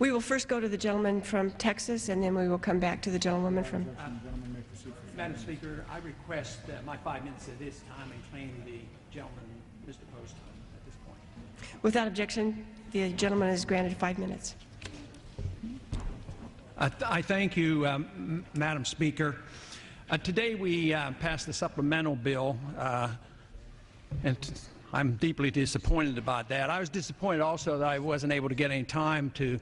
We will first go to the gentleman from Texas, and then we will come back to the gentlewoman from... Madam Speaker, I request my 5 minutes at this time and claim the gentleman, Mr. Post, at this point. Without objection, the gentleman is granted 5 minutes. I thank you, Madam Speaker. Today we passed the supplemental bill, and I'm deeply disappointed about that. I was disappointed also that I wasn't able to get any time to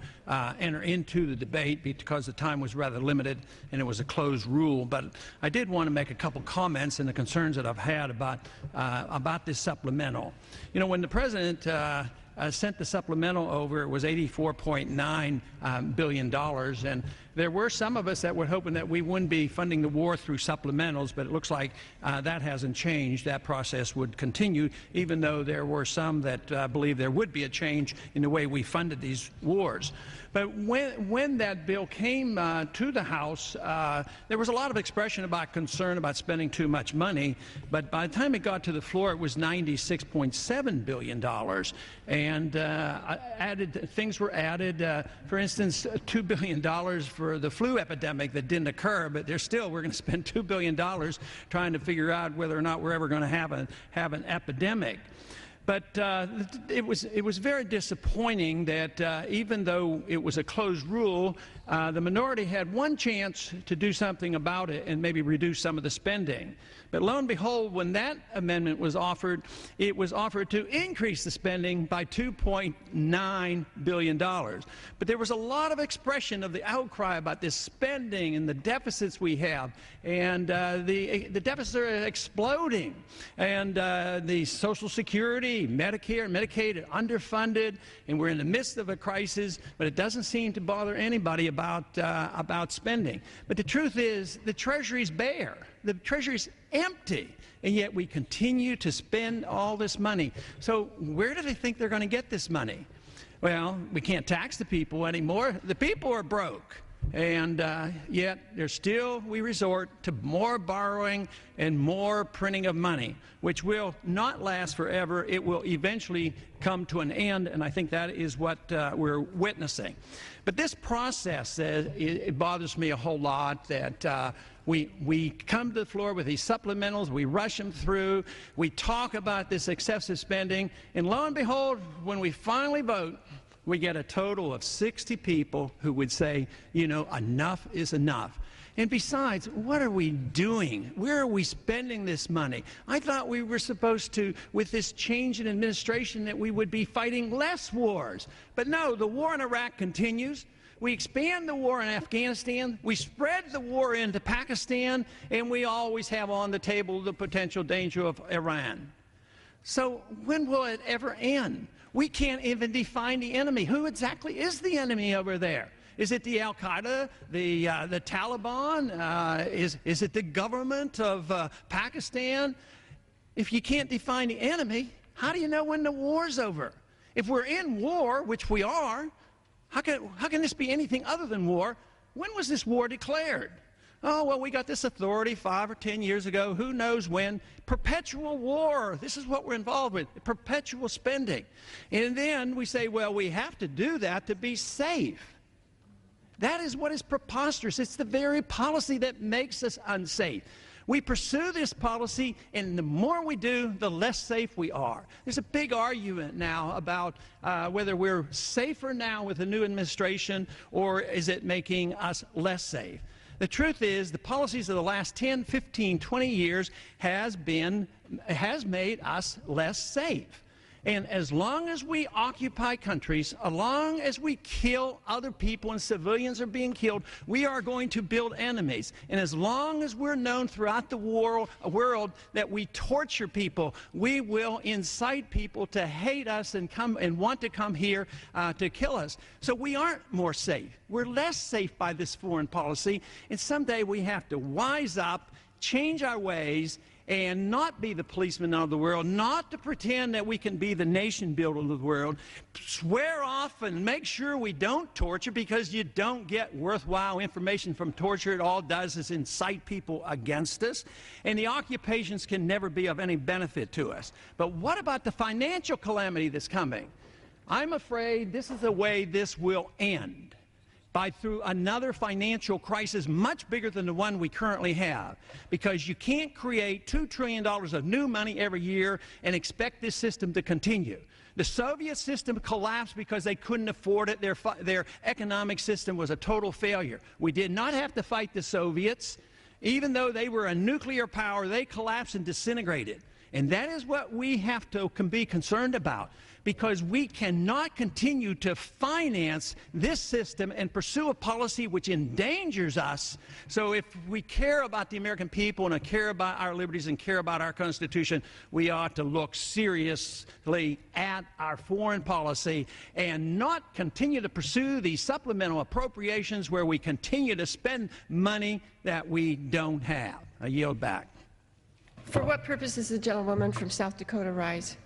enter into the debate because the time was rather limited and it was a closed rule. But I did want to make a couple comments and the concerns that I've had about this supplemental. You know, when the President sent the supplemental over, it was $84.9 billion, and there were some of us that were hoping that we wouldn't be funding the war through supplementals, but it looks like that hasn't changed. That process would continue, even though there were some that believe there would be a change in the way we funded these wars. But when that bill came to the House, there was a lot of expression about concern about spending too much money, but by the time it got to the floor, it was $96.7 billion, and things were added. For instance, $2 billion for the flu epidemic that didn't occur, but we're going to spend $2 billion trying to figure out whether or not we're ever going to have an epidemic. But it was very disappointing that even though it was a closed rule, the minority had one chance to do something about it and maybe reduce some of the spending. But lo and behold, when that amendment was offered, it was offered to increase the spending by $2.9 billion. But there was a lot of expression of the outcry about this spending and the deficits we have, and the deficits are exploding, and the Social Security, Medicare, and Medicaid are underfunded, and we're in the midst of a crisis, but it doesn't seem to bother anybody about spending. But the truth is, the Treasury's bare. The Treasury's empty, and yet we continue to spend all this money. So where do they think they're going to get this money? Well, we can't tax the people anymore. The people are broke. And yet we resort to more borrowing and more printing of money, which will not last forever. It will eventually come to an end, and I think that is what we're witnessing. But this process, it bothers me a whole lot that we come to the floor with these supplementals, we rush them through, we talk about this excessive spending, and lo and behold, when we finally vote, we get a total of 60 people who would say, you know, enough is enough. And besides, what are we doing? Where are we spending this money? I thought we were supposed to, with this change in administration, that we would be fighting less wars. But no, the war in Iraq continues. We expand the war in Afghanistan, we spread the war into Pakistan, and we always have on the table the potential danger of Iran. So when will it ever end? We can't even define the enemy. Who exactly is the enemy over there? Is it the Al-Qaeda, the Taliban? Is it the government of Pakistan? If you can't define the enemy, how do you know when the war's over? If we're in war, which we are, how can this be anything other than war? When was this war declared? Oh, well, we got this authority 5 or 10 years ago. Who knows when? Perpetual war. This is what we're involved with, perpetual spending. And then we say, well, we have to do that to be safe. That is what is preposterous. It's the very policy that makes us unsafe. We pursue this policy, and the more we do, the less safe we are. There's a big argument now about whether we're safer now with the new administration, or is it making us less safe. The truth is, the policies of the last 10, 15, 20 years has made us less safe. And as long as we occupy countries, as long as we kill other people and civilians are being killed, we are going to build enemies. And as long as we're known throughout the world that we torture people, we will incite people to hate us and want to come here to kill us. So we aren't more safe. We're less safe by this foreign policy. And someday we have to wise up, change our ways, and not be the policeman of the world, not to pretend that we can be the nation builder of the world. Swear off and make sure we don't torture, because you don't get worthwhile information from torture. It all does is incite people against us, and the occupations can never be of any benefit to us. But what about the financial calamity that's coming? I'm afraid this is the way this will end. through another financial crisis much bigger than the one we currently have, because you can't create $2 trillion of new money every year and expect this system to continue. The Soviet system collapsed because they couldn't afford it. Their economic system was a total failure. We did not have to fight the Soviets. Even though they were a nuclear power, they collapsed and disintegrated. And that is what we have to be concerned about, because we cannot continue to finance this system and pursue a policy which endangers us. So if we care about the American people and care about our liberties and care about our Constitution, we ought to look seriously at our foreign policy and not continue to pursue these supplemental appropriations where we continue to spend money that we don't have. I yield back. For what purpose does the gentlewoman from South Dakota rise?